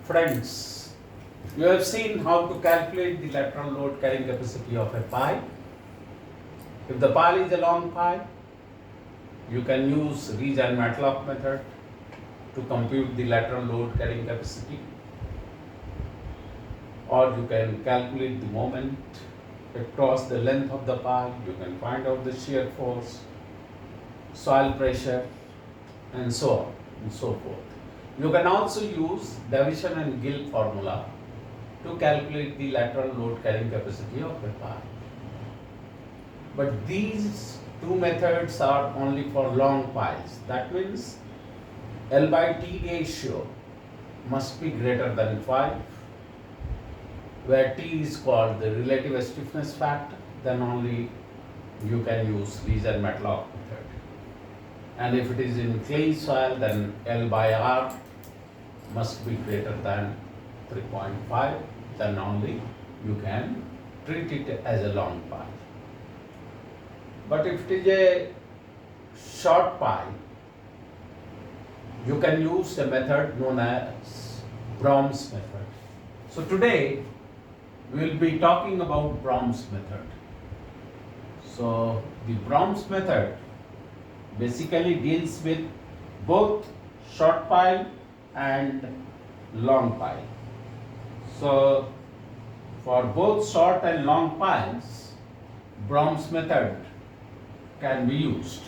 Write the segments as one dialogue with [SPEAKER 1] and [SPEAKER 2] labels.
[SPEAKER 1] Friends, you have seen how to calculate the lateral load carrying capacity of a pipe. If the pipe is a long pipe, you can use Ridge and Matlock method to compute the lateral load carrying capacity, or you can calculate the moment across the length of the pipe. You can find out the shear force, soil pressure, and so on and so forth. You can also use Davison and Gill formula to calculate the lateral load carrying capacity of a pipe. But these two methods are only for long pipes. That means L by T ratio must be greater than 5, where T is called the relative stiffness factor. Then only you can use Ridge and Matlock method. And if it is in clay soil, then L by R must be greater than 3.5. Then only you can treat it as a long pipe. But if it is a short pipe, you can use a method known as Brom's method. So today we will be talking about Brom's method. So the Brom's method basically deals with both short pipe and long pipe. So for both short and long pipes, Brom's method can be used.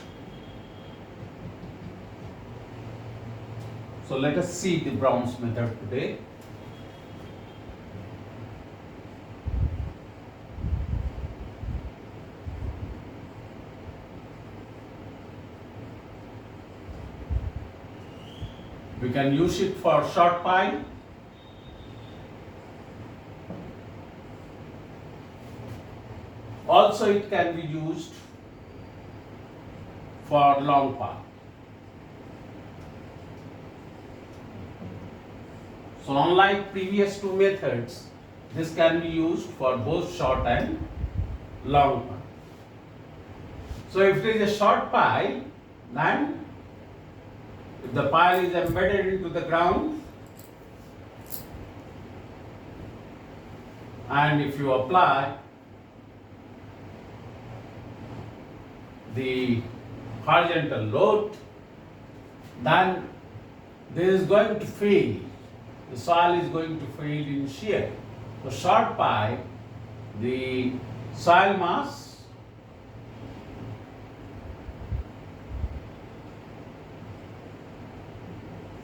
[SPEAKER 1] So let us see the Brom's method today. We can use it for short pipe, also it can be used for long pipe. So unlike previous two methods, this can be used for both short and long pipe. So if it is a short pipe, then if the pipe is embedded into the ground, and if you apply the horizontal load, then this is going to fail. The soil is going to fail in shear. So short pipe, the soil mass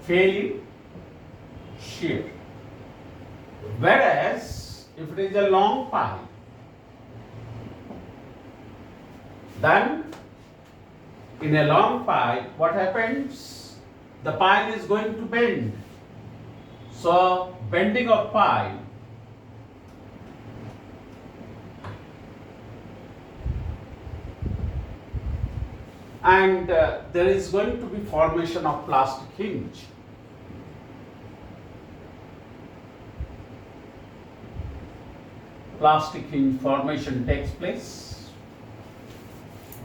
[SPEAKER 1] fail in shear. Whereas if it is a long pipe, then in a long pipe, what happens? The pipe is going to bend. So bending of pipe and there is going to be formation of plastic hinge. Plastic hinge formation takes place,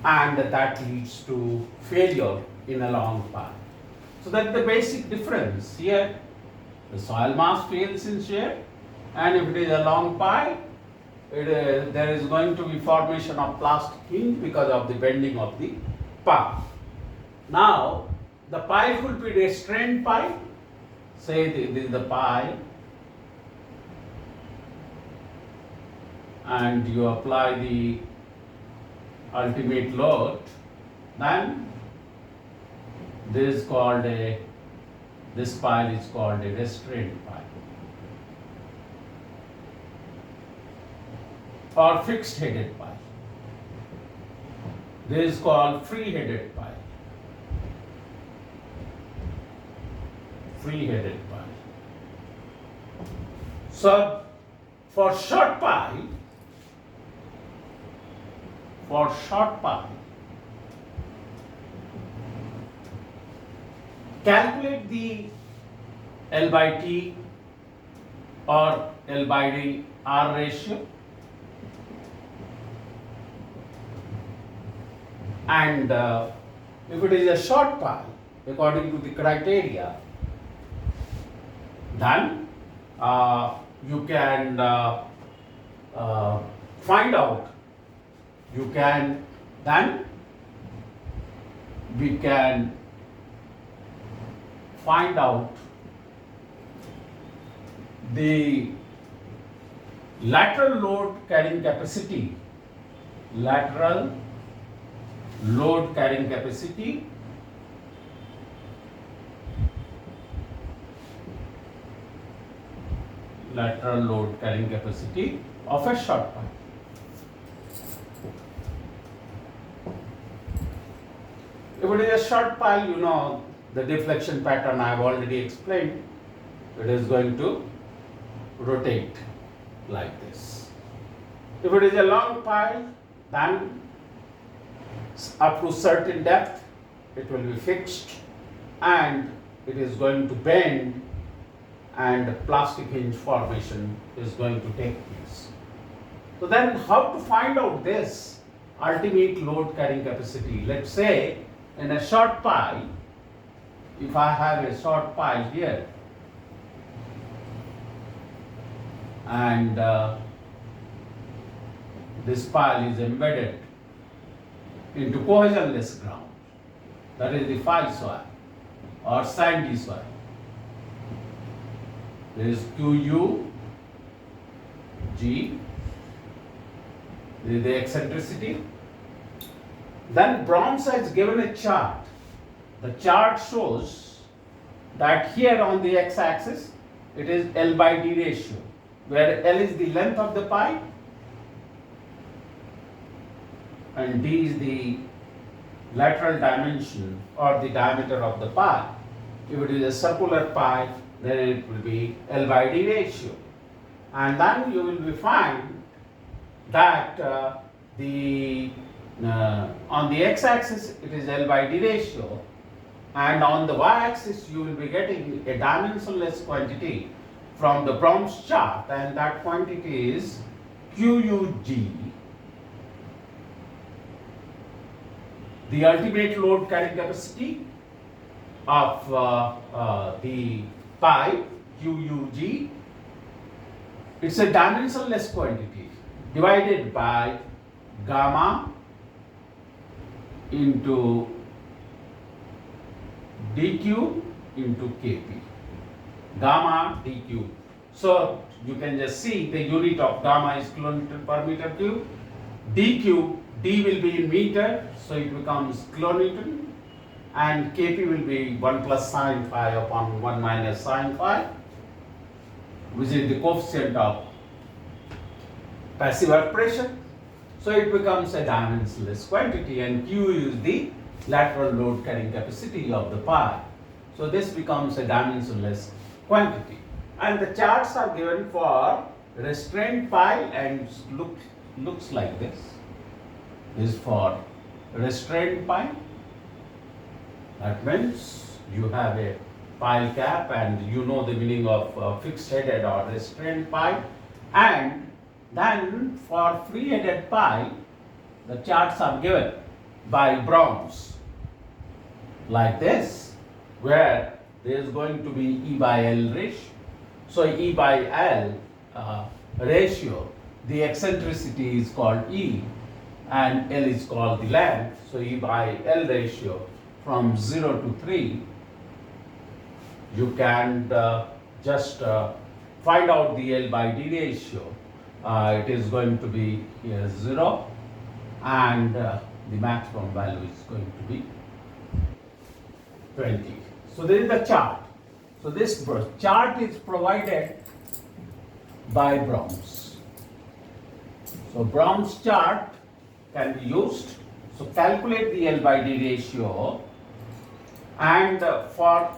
[SPEAKER 1] and that leads to failure in a long pipe. So that's the basic difference here. The soil mass fails in shear, and if it is a long pipe, there is going to be formation of plastic hinge because of the bending of the pipe. Now the pipe will be restrained pipe. Say this is the pipe, and you apply the ultimate load, then this pipe is called a restrained pipe or fixed headed pipe. This is called free headed pipe. Free headed pipe. So for short pipe, calculate the L by T or L by D R ratio, and if it is a short pipe according to the criteria, then you can find out, you can then we can find out the lateral load carrying capacity, lateral load carrying capacity lateral load carrying capacity of a short pipe. If it is a short pile, you know the deflection pattern I have already explained. It is going to rotate like this. If it is a long pile, then up to certain depth it will be fixed and it is going to bend and plastic hinge formation is going to take place. So then how to find out this ultimate load carrying capacity? Let's say in a short pile, if I have a short pile here and this pile is embedded into cohesionless ground, that is the file soil or sandy soil. There is QUG, this is the eccentricity. Then Broms has given a chart. The chart shows that here on the x-axis it is L by D ratio, where L is the length of the pipe and D is the lateral dimension or the diameter of the pipe. If it is a circular pipe, then it will be L by D ratio. And then you will be find that on the x-axis it is L by D ratio, and on the y-axis you will be getting a dimensionless quantity from the Broms chart, and that quantity is QUG. The ultimate load carrying capacity of the pipe QUG, it's a dimensionless quantity divided by gamma into dq into kp, gamma dq. So you can just see the unit of gamma is kilonewton per meter cube, dq, d will be in meter, so it becomes kilonewton, and kp will be 1 plus sine phi upon 1 minus sine phi, which is the coefficient of passive work pressure. So it becomes a dimensionless quantity, and Q is the lateral load carrying capacity of the pipe. So this becomes a dimensionless quantity. And the charts are given for restrained pipe and looks like this. This is for restrained pipe. That means you have a pile cap and you know the meaning of fixed headed or restrained pipe. And then for free headed pipe, the charts are given by Broms like this, where there is going to be E by L ratio. So E by L ratio, the eccentricity is called E and L is called the length. So E by L ratio from 0 to 3, you can just find out the L by D ratio. It is going to be here 0 and the maximum value is going to be 20. So there is the chart. So this chart is provided by Broms. So Broms chart can be used. So calculate the L by D ratio, and for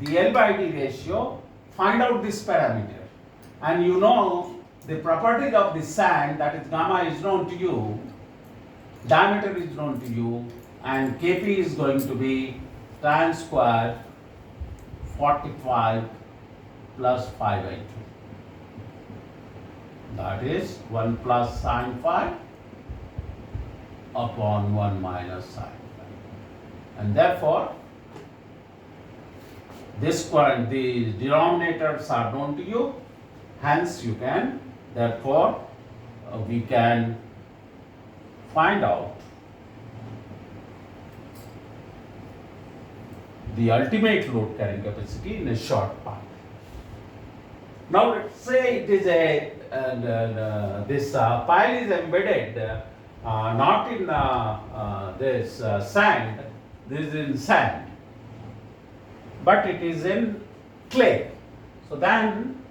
[SPEAKER 1] the L by D ratio, find out this parameter. And you know the properties of the sand, that is gamma is known to you, diameter is known to you, and Kp is going to be tan square 45 plus 5 by 2. That is 1 plus sine phi upon 1 minus sine phi. And therefore, the denominators are known to you, hence you can, therefore we can find out the ultimate load carrying capacity in a short path. Now let's say it is this pile is embedded not in this sand, this is in sand, but it is in clay. So then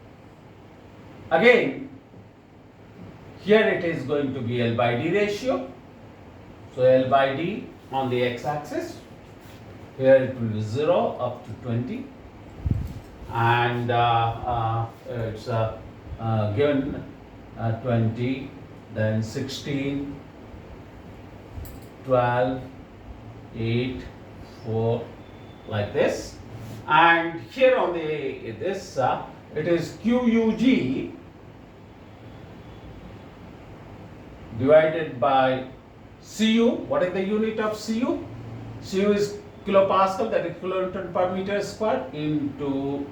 [SPEAKER 1] again here it is going to be L by D ratio. So L by D on the x-axis, here it will be 0 up to 20, and it's given 20, then 16, 12, 8, 4, like this. And here on the this it is QUG divided by CU. What is the unit of CU? CU is kilopascal, that is kilonewton per meter square, into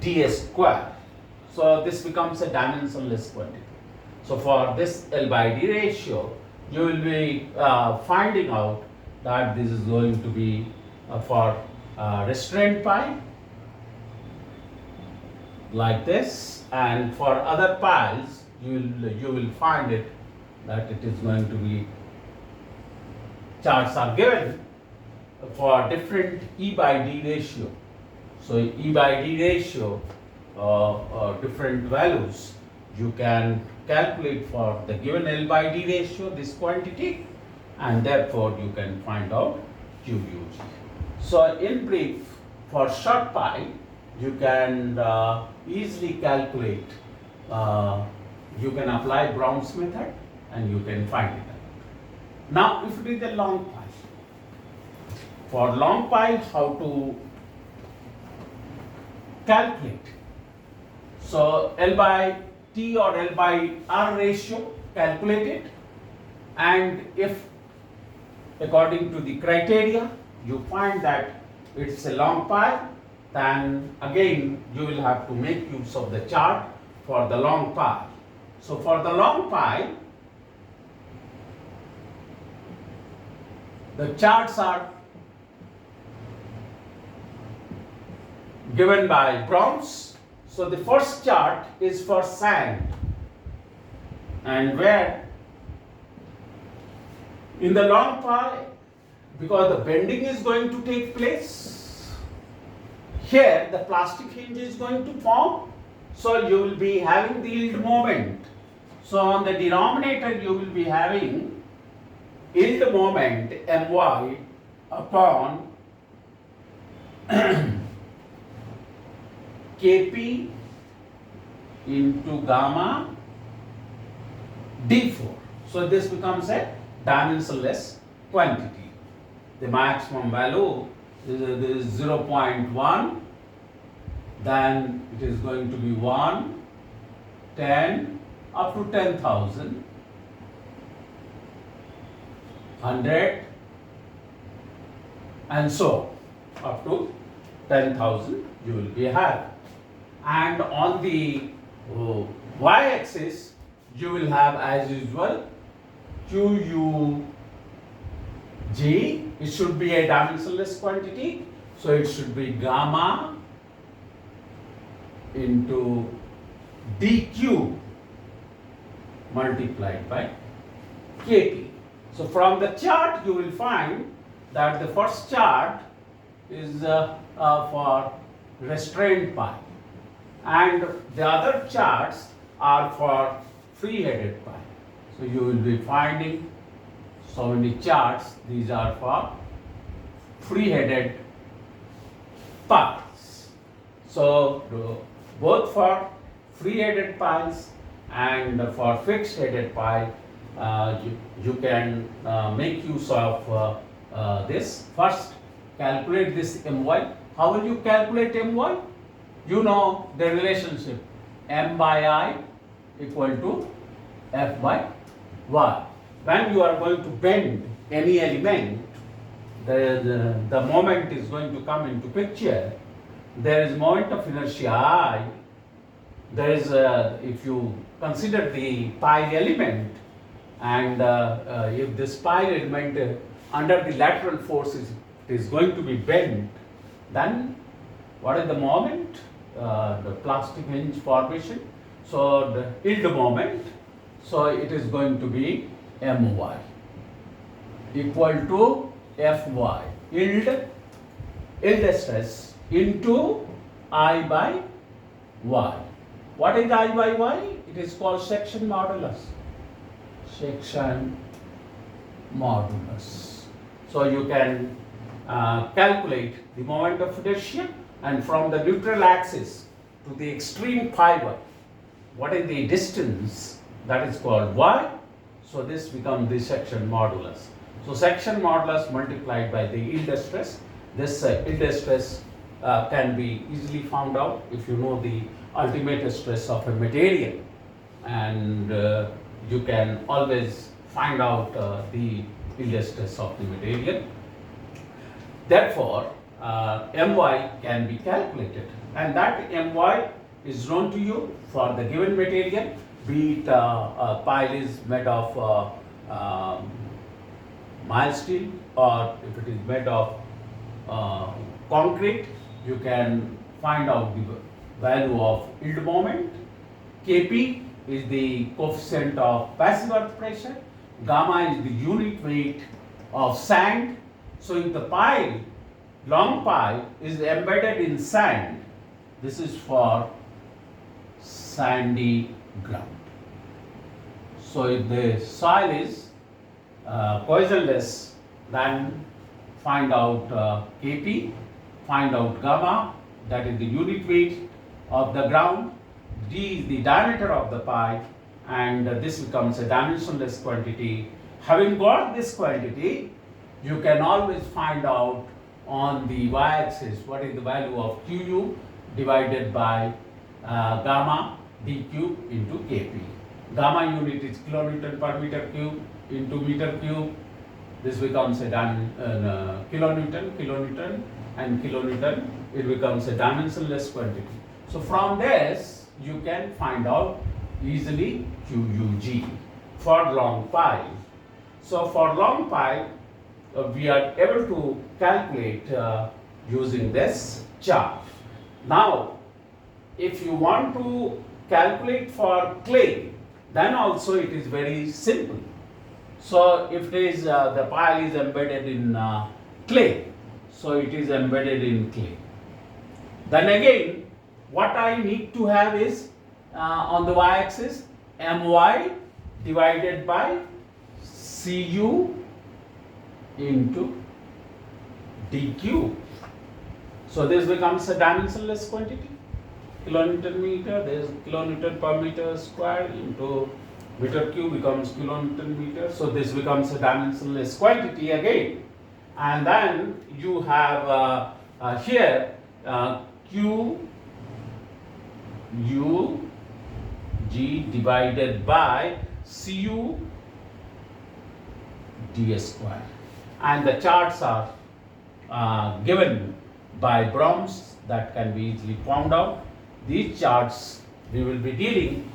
[SPEAKER 1] ds square. So this becomes a dimensionless quantity. So for this L by D ratio, you will be finding out that this is going to be for restraint pipe like this, and for other piles you will find it that it is going to be, charts are given for different E by D ratio. So E by D ratio, different values you can calculate for the given L by D ratio, this quantity, and therefore you can find out QUG. So in brief, for short pipe you can easily calculate, you can apply Brom's method and you can find it out. Now if it is a long pipe, for long pipe how to calculate? So L by T or L by R ratio, calculate it, and if according to the criteria you find that it's a long pipe, then again you will have to make use of the chart for the long pipe. So for the long pipe, the charts are given by Broms. So the first chart is for sand, and where in the long pipe, because the bending is going to take place, here the plastic hinge is going to form, so you will be having the yield moment. So on the denominator you will be having yield moment My upon Kp into gamma D4. So this becomes a dimensionless quantity. The maximum value is 0.1, then it is going to be 1, 10, up to 10,000, 100, and so up to 10,000 you will be having. And on the y-axis you will have, as usual, QUG. It should be a dimensionless quantity, so it should be gamma into dq multiplied by Kp. So from the chart you will find that the first chart is for restrained pipe, and the other charts are for free-headed pipe. So you will be finding so many charts. These are for free-headed pipes. So both for free-headed pipes and for fixed-headed pipe, you can make use of this. First, calculate this My. How will you calculate My? You know the relationship M by I equal to F by Y. When you are going to bend any element, the moment is going to come into picture. There is moment of inertia I. There is, if you consider the pile element, and if this pile element under the lateral force is going to be bent, then what is the moment? The plastic hinge formation. So the yield moment, so it is going to be My equal to Fy, yield stress into I by Y. What is I by Y? It is called section modulus. Section modulus. So you can calculate the moment of inertia, and from the neutral axis to the extreme fiber, what is the distance? That is called Y. So this becomes the section modulus. So section modulus multiplied by the yield stress. This yield stress can be easily found out if you know the ultimate stress of a material, and you can always find out the yield stress of the material. Therefore, My can be calculated, and that My is known to you for the given material, be it a pile is made of mild steel, or if it is made of concrete. You can find out the value of yield moment. Kp is the coefficient of passive earth pressure. Gamma is the unit weight of sand. So if the pile, long pile, is embedded in sand, this is for sandy ground. So if the soil is cohesionless, then find out Kp, find out gamma, that is the unit weight of the ground. D is the diameter of the pipe, and this becomes a dimensionless quantity. Having got this quantity, you can always find out on the y-axis what is the value of Qu divided by gamma dq into Kp. Gamma unit is kilonewton per meter cube into meter cube. This becomes a kilonewton, and kilonewton, it becomes a dimensionless quantity. So from this, you can find out easily Qug for long pile. So for long pile, we are able to calculate using this chart. Now, if you want to calculate for clay, then also it is very simple. So if it is the pile is embedded in clay, so it is embedded in clay. Then again, what I need to have is on the y-axis My divided by Cu into dq. So this becomes a dimensionless quantity. Kilonewton meter, there is kilonewton per meter square into meter cube becomes kilonewton meter. So this becomes a dimensionless quantity again. And then you have here Q U G divided by Cu d square. And the charts are given by Broms, that can be easily found out. These charts, we will be dealing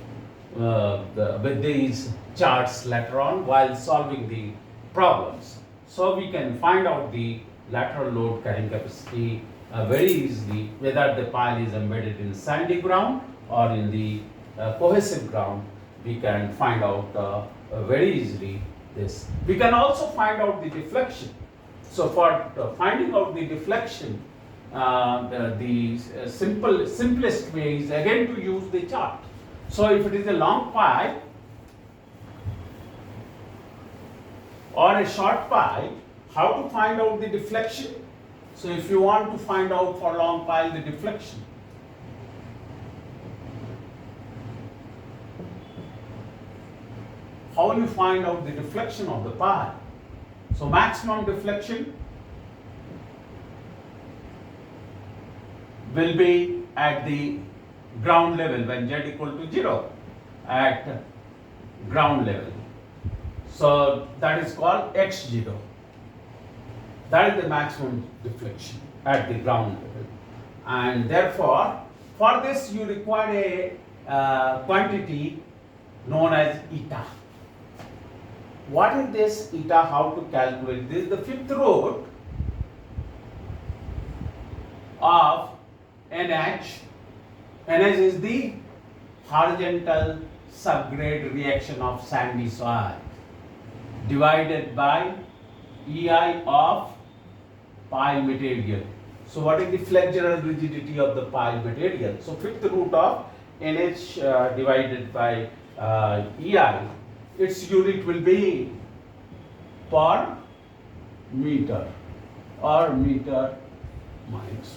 [SPEAKER 1] with these charts later on while solving the problems. So we can find out the lateral load carrying capacity very easily, whether the pile is embedded in sandy ground or in the cohesive ground. We can find out very easily this. We can also find out the deflection. So for finding out the deflection, the simplest way is again to use the chart. So if it is a long pile or a short pile, how to find out the deflection? So if you want to find out for long pile the deflection, how you find out the deflection of the pile? So maximum deflection will be at the ground level when z equal to 0, at ground level. So that is called x0. That is the maximum deflection at the ground level. And therefore, for this you require a quantity known as eta. What is this eta? How to calculate? This is the fifth root of NH. NH is the horizontal subgrade reaction of sandy soil divided by EI of pile material. So what is the flexural rigidity of the pile material? So fifth root of NH divided by EI, its unit will be per meter or meter minus.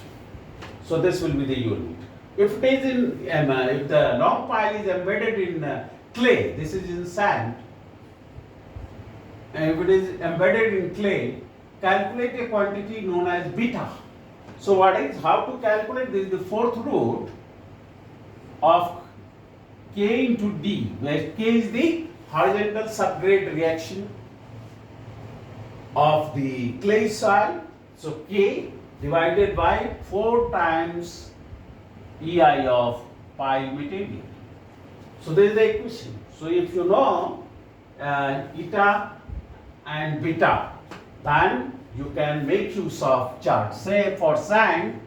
[SPEAKER 1] So this will be the unit. If it is in, if the long pile is embedded in clay, this is in sand, and if it is embedded in clay, calculate a quantity known as beta. So what is, how to calculate? This is the fourth root of K into D, where K is the horizontal subgrade reaction of the clay soil. So K divided by 4 times EI of pile material. So this is the equation. So if you know eta and beta, then you can make use of chart. Say for sand,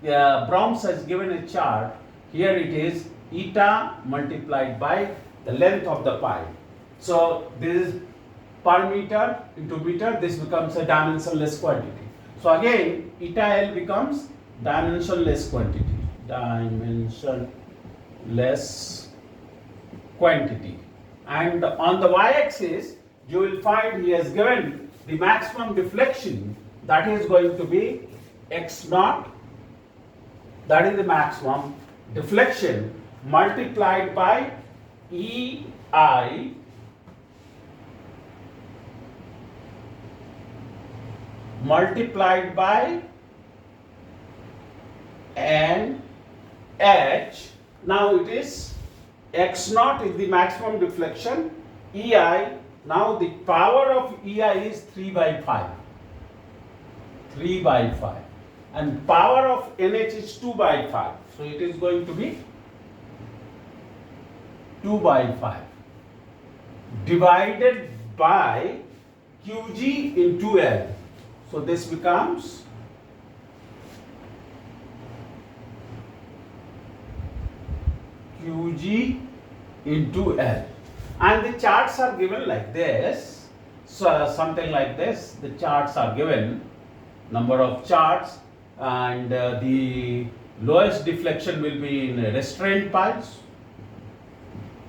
[SPEAKER 1] Broms has given a chart. Here it is eta multiplied by the length of the pile. So this is per meter into meter. This becomes a dimensionless quantity. So again, eta L becomes dimensionless quantity. Dimensionless quantity. And on the y-axis, you will find he has given the maximum deflection, that is going to be x naught, that is the maximum deflection, multiplied by EI multiplied by NH. Now it is x naught is the maximum deflection, EI. Now the power of EI is 3 by 5. 3 by 5. And power of NH is 2 by 5. So it is going to be 2 by 5 divided by QG into L. So this becomes QG into L. And the charts are given like this. So something like this. The charts are given, number of charts, and the lowest deflection will be in restrained piles,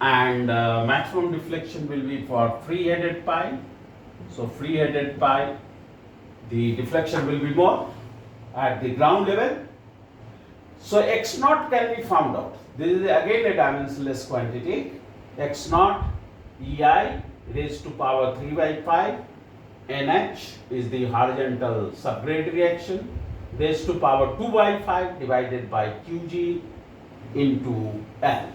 [SPEAKER 1] and maximum deflection will be for free-headed pile. So free-headed pile, the deflection will be more at the ground level. So x naught can be found out. This is again a dimensionless quantity. X naught EI raised to power 3 by 5. NH is the horizontal subgrade reaction raised to power 2 by 5 divided by QG into L.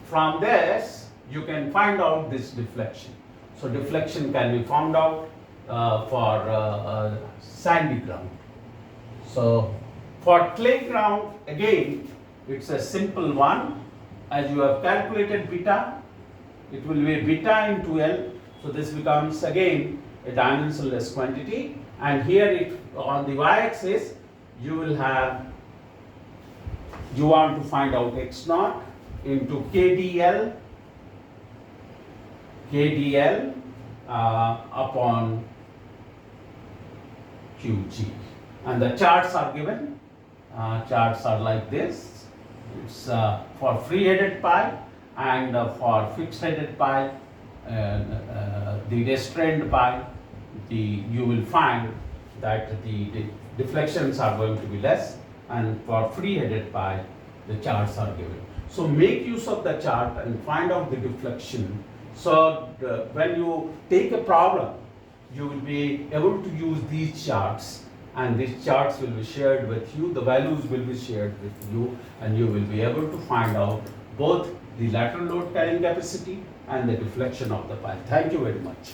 [SPEAKER 1] From this, you can find out this deflection. So deflection can be found out for sandy ground. So for clay ground, again, it's a simple one. As you have calculated beta, it will be beta into L. So this becomes again a dimensionless quantity. And here it, on the y-axis, you will have, you want to find out x naught into KDL upon QG. And the charts are given. Charts are like this. It's for free-headed pile, and for fixed-headed pile, the restrained pile, you will find that the deflections are going to be less, and for free-headed pile, the charts are given. So make use of the chart and find out the deflection. So when you take a problem, you will be able to use these charts, and these charts will be shared with you, the values will be shared with you, and you will be able to find out both the lateral load carrying capacity and the deflection of the pile. Thank you very much.